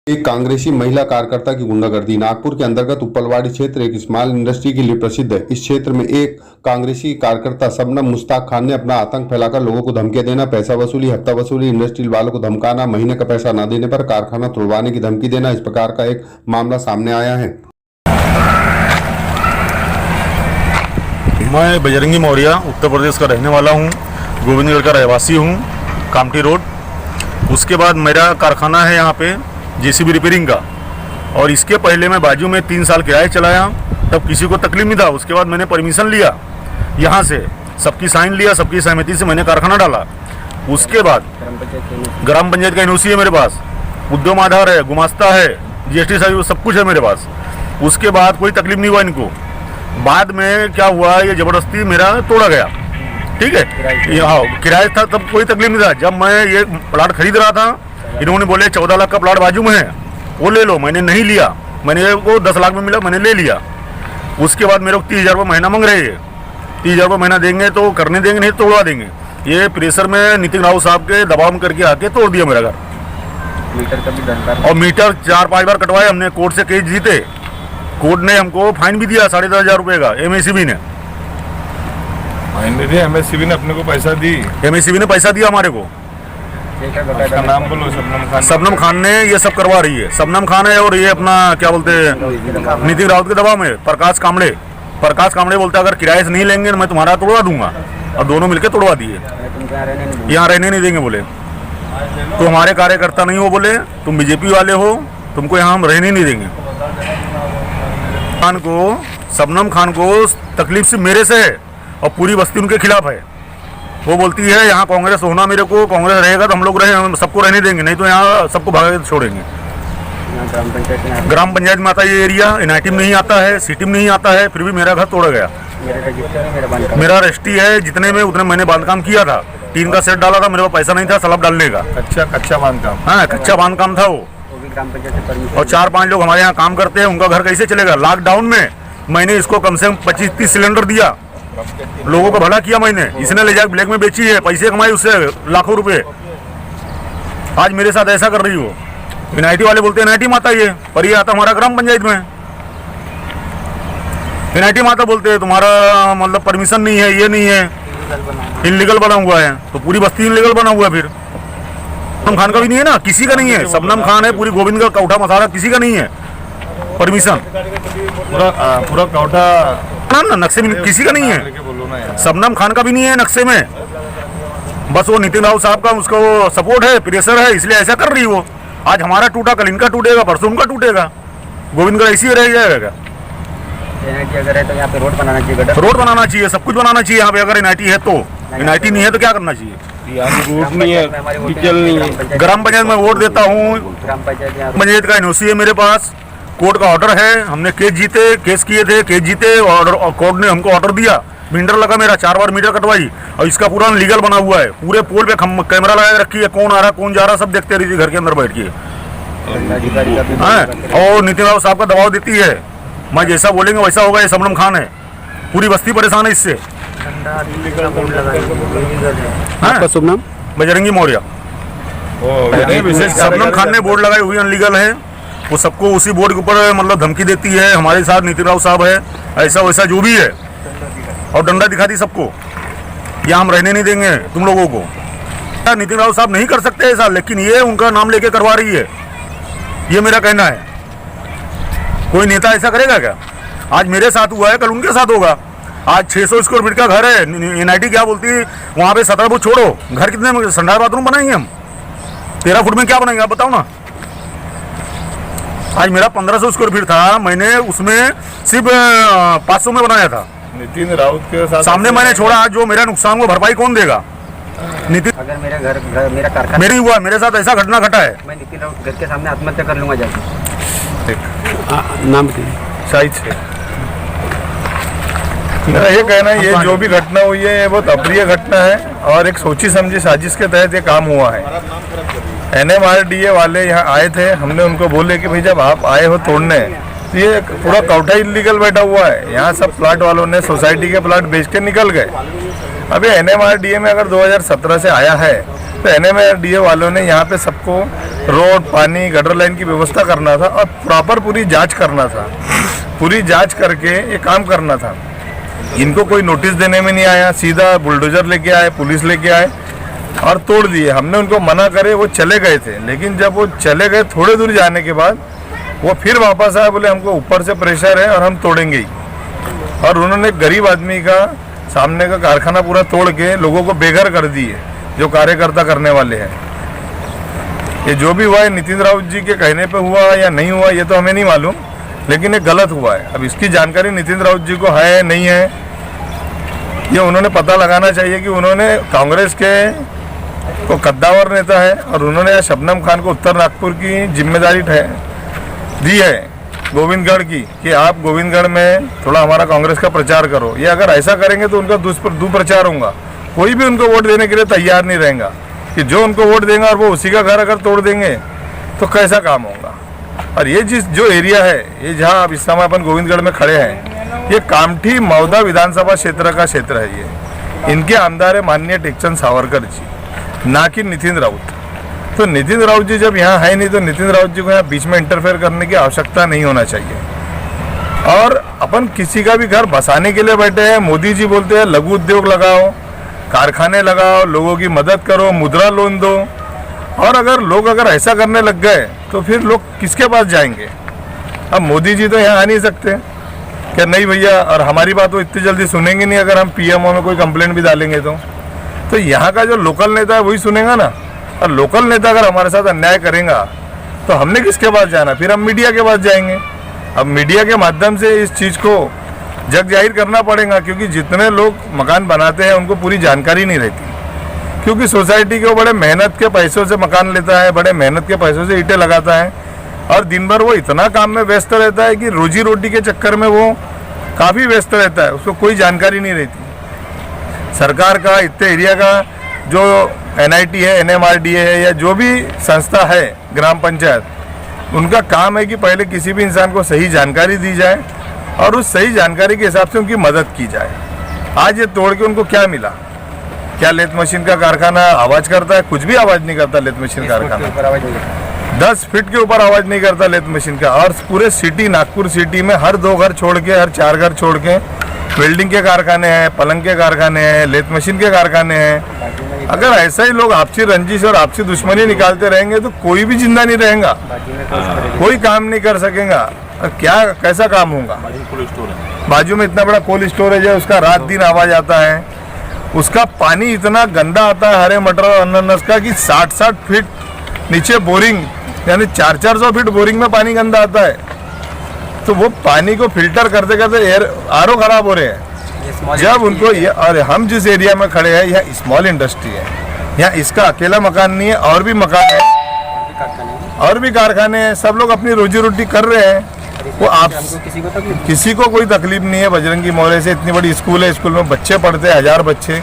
एक कांग्रेसी महिला कार्यकर्ता की गुंडागर्दी। नागपुर के अंतर्गत उपलवाड़ी क्षेत्र एक स्मॉल इंडस्ट्री के लिए प्रसिद्ध है। इस क्षेत्र में एक कांग्रेसी कार्यकर्ता शबनम मुश्ताक खान ने अपना आतंक फैलाकर लोगों को धमकियां देना, पैसा वसूली, हफ्ता वसूली, इंडस्ट्री वालों को धमकाना, महीने का पैसा न देने पर कारखाना तोड़वाने की धमकी देना, इस प्रकार का एक मामला सामने आया है। मैं बजरंगी मौर्य उत्तर प्रदेश का रहने वाला हूँ, गोविंदगढ़ का रहवासी हूँ, कामठी रोड। उसके बाद मेरा कारखाना है यहाँ पे जेसीबी रिपेयरिंग का, और इसके पहले मैं बाजू में 3 साल किराए चलाया, तब किसी को तकलीफ नहीं था। उसके बाद मैंने परमिशन लिया यहाँ से, सबकी साइन लिया, सबकी सहमति से मैंने कारखाना डाला। उसके बाद ग्राम पंचायत का एनओसी है मेरे पास, उद्यम आधार है, गुमास्ता है, जीएसटी सब कुछ है मेरे पास। उसके बाद कोई तकलीफ नहीं हुआ इनको। बाद में क्या हुआ, ये ज़बरदस्ती मेरा तोड़ा गया, ठीक है। हाँ, किराए था तब कोई तकलीफ नहीं था। जब मैं ये प्लाट खरीद रहा था, इन्होंने बोले 14 लाख का प्लाट बाजू में है, वो ले लो। मैंने नहीं लिया, मैंने वो 10 लाख में मिला, मैंने ले लिया। उसके बाद मेरे को 30,000 रुपये महीना मांग रहे हैं। 30,000 रुपये महीना देंगे तो करने देंगे, नहीं तोड़वा देंगे। ये प्रेशर में नितिन राव साहब के दबाव में करके आके तोड़ दिया मेरा घर। मीटर का भी डंडा, और मीटर 4-5 बार कटवाए हमने, कोर्ट से केस जीते। कोर्ट ने हमको फाइन भी दिया 10,500 रुपये का। एमएससीबी ने फाइन दे दिया, एमएससीबी ने अपने को पैसा दी, एमएससीबी ने पैसा दिया हमारे को। उसका नाम बोलो। शबनम खान। शबनम खान ने ये सब करवा रही है। शबनम खान है, और ये अपना क्या बोलते हैं, नितिन रावत के दबाव में प्रकाश कामड़े बोलते अगर किराए से नहीं लेंगे मैं तुम्हारा तोड़वा दूंगा, और दोनों मिलकर तोड़वा दिए। यहाँ रहने नहीं देंगे बोले, तो हमारे कार्यकर्ता नहीं हो बोले, तुम बीजेपी वाले हो, तुमको यहाँ हम रहने नहीं देंगे। शबनम खान को तकलीफ सिर्फ मेरे से है, और पूरी बस्ती उनके खिलाफ है। वो बोलती है यहाँ कांग्रेस होना, मेरे को कांग्रेस रहेगा तो हम लोग हम सबको रहने देंगे, नहीं तो यहाँ सबको भगा के छोड़ेंगे। ग्राम पंचायत में आता है ये एरिया, एनआईटी में नहीं आता है, सिटी में नहीं आता है, फिर भी मेरा घर तोड़ा गया। मेरा रजिस्ट्री है, जितने में उतने मैंने बांधकाम किया था। टीन का सेट डाला था, मेरे पास पैसा नहीं था स्लैब डालने का। कच्चा बांधकाम। हाँ, कच्चा बांधकाम था वो। और 4-5 लोग हमारे यहाँ काम करते हैं, उनका घर कैसे चलेगा। लॉकडाउन में मैंने इसको कम से कम 25-30 सिलेंडर दिया, लोगों को भला किया मैंने। इसने ले जाकर ब्लैक में बेची है, पैसे कमाए उससे लाखों रुपए। आज मेरे साथ ऐसा कर रही हो। एनआईटी वाले बोलते हैं एनआईटी माता ये, पर ये आता हमारा ग्राम पंचायत में। एनआईटी माता बोलते हैं तुम्हारा मतलब परमिशन नहीं है, ये नहीं है, इनलीगल बना हुआ है। तो पूरी बस्ती इनलीगल बना हुआ है। फिर शबनम खान का भी नहीं है ना, किसी का नहीं है। शबनम खान है, पूरी गोविंदगढ़ कौठा मसाला किसी का नहीं है परमिशन। पूरा कौठा ना नक्शे में किसी का नहीं है। शबनम खान का भी नहीं है नक्शे में, बस वो नितिन राव साहब का उसका वो सपोर्ट है, प्रेशर है, इसलिए ऐसा कर रही वो। आज हमारा टूटा, कल इनका टूटेगा, परसों उनका टूटेगा। गोविंदगढ़ ऐसी ही रह जाएगा। अगर है तो यहाँ पे रोड बनाना चाहिए, रोड बनाना चाहिए, सब कुछ बनाना चाहिए यहाँ पे। अगर एनआईटी है तो, एनआईटी नहीं है तो क्या करना चाहिए। रोड नहीं है, डीजल नहीं है। ग्राम पंचायत में वोट देता हूँ, पंचायत का एनओसी है मेरे पास, कोर्ट का ऑर्डर है। हमने केस जीते, और कोर्ट ने हमको ऑर्डर दिया। मीटर लगा मेरा, 4 बार मीटर कटवाई, और इसका पूरा लीगल बना हुआ है। पूरे पोल पे कैमरा लगा रखी है, कौन आ रहा कौन जा रहा सब देखते रही थी घर के अंदर बैठ के। और नितिन राव साहब का दबाव देती है, मैं जैसा बोलेंगे वैसा होगा। ये शबनम खान है, पूरी बस्ती परेशान है इससे। आपका शुभ नाम? बजरंगी मौर्य। शबनम खान ने बोर्ड लगाई हुई अनलीगल है, वो सबको उसी बोर्ड के ऊपर मतलब धमकी देती है। हमारे साथ नितिन राव साहब है, ऐसा वैसा जो भी है, और डंडा दिखाती सबको, यहाँ हम रहने नहीं देंगे तुम लोगों को। नितिन राव साहब नहीं कर सकते ऐसा, लेकिन ये उनका नाम लेके करवा रही है, ये मेरा कहना है। कोई नेता ऐसा करेगा क्या? आज मेरे साथ हुआ है, कल उनके साथ होगा। आज 600 स्क्वायर फीट का घर है, एनआईटी क्या बोलती है वहाँ पे 17 फुट छोड़ो, घर कितने में संडास बाथरूम बनाएंगे हम? 13 फुट में क्या बनाएंगे आप बताओ ना। आज मेरा 1500 स्क्वायर फीट था, मैंने उसमें सिर्फ 500 में बनाया था। नितिन राउत के साथ सामने मैंने छोड़ा, आज जो मेरा नुकसान हुआ भरपाई कौन देगा? नितिन, अगर मेरा कारखाना मेरे हुआ, मेरे साथ ऐसा घटना घटा है। मैं नितिन राउत घर के सामने आत्महत्या कर लूंगा जाके। नाम बताइए। शायद से मेरा ये कहना है, ये जो भी घटना हुई है ये बहुत अप्रिय घटना है, और एक सोची समझी साजिश के तहत ये काम हुआ है। एनएमआरडीए वाले यहाँ आए थे, हमने उनको बोले कि भाई जब आप आए हो तोड़ने, तो ये पूरा कौठा इलीगल बैठा हुआ है। यहाँ सब प्लाट वालों ने सोसाइटी के प्लाट बेच के निकल गए। अभी एनएमआरडीए में अगर 2017 से आया है तो एनएमआरडीए वालों ने यहाँ पे सबको रोड, पानी, गटर लाइन की व्यवस्था करना था और प्रॉपर पूरी जांच करना था। पूरी जांच करके ये काम करना था। इनको कोई नोटिस देने में नहीं आया, सीधा बुलडोजर लेके आए, पुलिस लेके आए और तोड़ दिए। हमने उनको मना करे, वो चले गए थे, लेकिन जब वो चले गए थोड़े दूर जाने के बाद वो फिर वापस आए, बोले हमको ऊपर से प्रेशर है और हम तोड़ेंगे ही। और उन्होंने गरीब आदमी का सामने का कारखाना पूरा तोड़ के लोगों को बेघर कर दिए, जो कार्यकर्ता करने वाले हैं। ये जो भी हुआ है नितिन राउत जी के कहने पे हुआ या नहीं हुआ ये तो हमें नहीं मालूम, लेकिन ये गलत हुआ है। अब इसकी जानकारी नितिन राउत जी को है नहीं है, ये उन्होंने पता लगाना चाहिए कि उन्होंने कांग्रेस के को कद्दावर नेता है और उन्होंने शबनम खान को उत्तर नागपुर की जिम्मेदारी दी है गोविंदगढ़ की कि आप गोविंदगढ़ में थोड़ा हमारा कांग्रेस का प्रचार करो। ये अगर ऐसा करेंगे तो उनका दुष्प्रचार होगा। कोई भी उनको वोट देने के लिए तैयार नहीं रहेगा कि जो उनको वोट देंगे और वो उसी का घर अगर तोड़ देंगे तो कैसा काम होगा। और ये जो एरिया है, ये जहाँ अब इस समय अपन गोविंदगढ़ में खड़े हैं, ये कामठी मौदा विधानसभा क्षेत्र का क्षेत्र है। ये इनके आमदार है माननीय टेकचंद सावरकर जी, ना कि नितिन राउत। तो नितिन राउत जी जब यहाँ है नहीं तो नितिन राउत जी को यहाँ बीच में इंटरफेयर करने की आवश्यकता नहीं होना चाहिए। और अपन किसी का भी घर बसाने के लिए बैठे हैं। मोदी जी बोलते हैं लघु उद्योग लगाओ, कारखाने लगाओ, लोगों की मदद करो, मुद्रा लोन दो। और अगर लोग ऐसा करने लग गए तो फिर लोग किसके पास जाएंगे। अब मोदी जी तो यहाँ आ नहीं सकते क्या? नहीं भैया, और हमारी बात वो इतनी जल्दी सुनेंगे नहीं अगर हम पीएमओ में कोई कंप्लेंट भी डालेंगे तो यहाँ का जो लोकल नेता है वही सुनेगा ना। और लोकल नेता अगर हमारे साथ अन्याय करेगा तो हमने किसके पास जाना? फिर हम मीडिया के पास जाएंगे। अब मीडिया के माध्यम से इस चीज़ को जग जाहिर करना पड़ेगा, क्योंकि जितने लोग मकान बनाते हैं उनको पूरी जानकारी नहीं रहती। क्योंकि सोसाइटी के वो बड़े मेहनत के पैसों से मकान लेता है, बड़े मेहनत के पैसों से ईंटें लगाता है और दिन भर वो इतना काम में व्यस्त रहता है कि रोजी रोटी के चक्कर में वो काफ़ी व्यस्त रहता है, उसको कोई जानकारी नहीं रहती। सरकार का इतने एरिया का जो NIT है, NMRDA है या जो भी संस्था है ग्राम पंचायत, उनका काम है कि पहले किसी भी इंसान को सही जानकारी दी जाए और उस सही जानकारी के हिसाब से उनकी मदद की जाए। आज ये तोड़ के उनको क्या मिला? क्या लेथ मशीन का कारखाना आवाज़ करता है? कुछ भी आवाज़ नहीं करता लेथ मशीन कारखाना। 10 फीट के ऊपर आवाज़ नहीं करता लेथ मशीन का। और पूरे सिटी, नागपुर सिटी में हर 2 घर छोड़ के, हर 4 घर छोड़ के वेल्डिंग के कारखाने हैं, पलंग के कारखाने हैं, लेथ मशीन के कारखाने हैं। अगर ऐसा ही लोग आपसी रंजिश और आपसी दुश्मनी निकालते रहेंगे तो कोई भी जिंदा नहीं रहेगा, कोई काम नहीं कर सकेगा। क्या कैसा काम होगा? बाजू में इतना बड़ा कोल्ड स्टोरेज है, उसका रात दिन आवाज आता है, उसका पानी इतना गंदा आता है हरे मटर और अनानस का कि 60-60 फीट नीचे बोरिंग, यानी 400-400 फीट बोरिंग में पानी गंदा आता है। तो वो पानी को फिल्टर करते करते RO खराब हो रहे हैं। जब उनको ये, और हम जिस एरिया में खड़े हैं यह स्मॉल इंडस्ट्री है, यहाँ इसका अकेला मकान नहीं है, और भी मकान है और भी कारखाने हैं, सब लोग अपनी रोजी रोटी कर रहे हैं। वो आप किसी को कोई तकलीफ नहीं है। बजरंगी मोहल्ले से इतनी बड़ी स्कूल है, स्कूल में बच्चे पढ़ते हैं, 1000 बच्चे।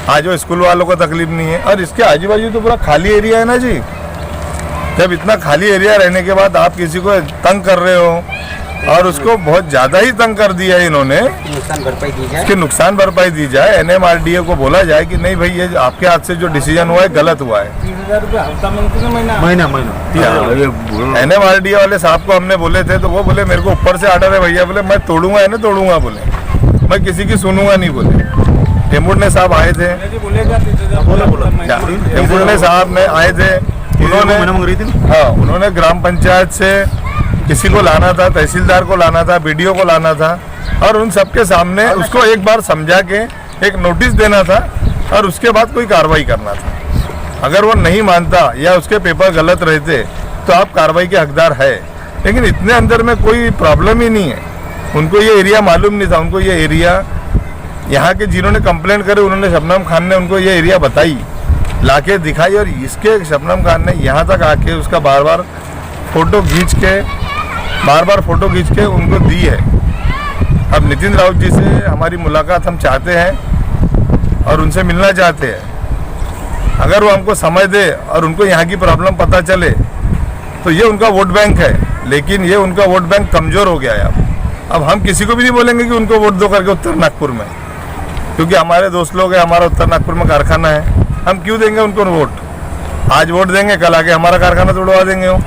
आज वो स्कूल वालों को तकलीफ नहीं है। और इसके आजू बाजू तो पूरा खाली एरिया है ना जी। जब इतना खाली एरिया रहने के बाद आप किसी को तंग कर रहे हो, और उसको बहुत ज़्यादा ही तंग कर दिया है इन्होंने, नुकसान भरपाई दी जाए, उसकी नुकसान भरपाई दी जाए। NMRDA को बोला जाए कि नहीं भाई, ये आपके हाथ से जो डिसीजन हुआ है गलत हुआ है। 30,000 रुपये हफ्ता महीना NMRDA वाले साहब को हमने बोले थे तो वो बोले मेरे को ऊपर से ऑर्डर है भैया, बोले मैं तोड़ूंगा है ना तोड़ूंगा, बोले मैं किसी की सुनूंगा नहीं। बोले टेम्बुर्ने साहब आए थे, टेम्बुर्ने साहब ने आए थे, उन्होंने ग्राम पंचायत से किसी को लाना था, तहसीलदार को लाना था, BDO को लाना था, और उन सबके सामने उसको एक बार समझा के एक नोटिस देना था और उसके बाद कोई कार्रवाई करना था। अगर वो नहीं मानता या उसके पेपर गलत रहते तो आप कार्रवाई के हकदार है। लेकिन इतने अंदर में कोई प्रॉब्लम ही नहीं है। उनको ये एरिया मालूम नहीं था। उनको ये एरिया, यहाँ के जिन्होंने कंप्लेंट करे उन्होंने, शबनम खान ने उनको ये एरिया बताई, लाके दिखाई, और इसके शबनम खान ने यहाँ तक आके उसका बार बार फोटो खींच के उनको दी है। अब नितिन राउत जी से हमारी मुलाकात हम चाहते हैं और उनसे मिलना चाहते हैं। अगर वो हमको समझ दे और उनको यहाँ की प्रॉब्लम पता चले तो ये उनका वोट बैंक है, लेकिन ये उनका वोट बैंक कमज़ोर हो गया है। अब हम किसी को भी नहीं बोलेंगे कि उनको वोट दो करके उत्तर नागपुर में, क्योंकि हमारे दोस्त लोग हैं, हमारा उत्तर नागपुर में कारखाना है, हम क्यों देंगे उनको वोट? आज वोट देंगे, कल आके हमारा कारखाना तोड़वा देंगे वो।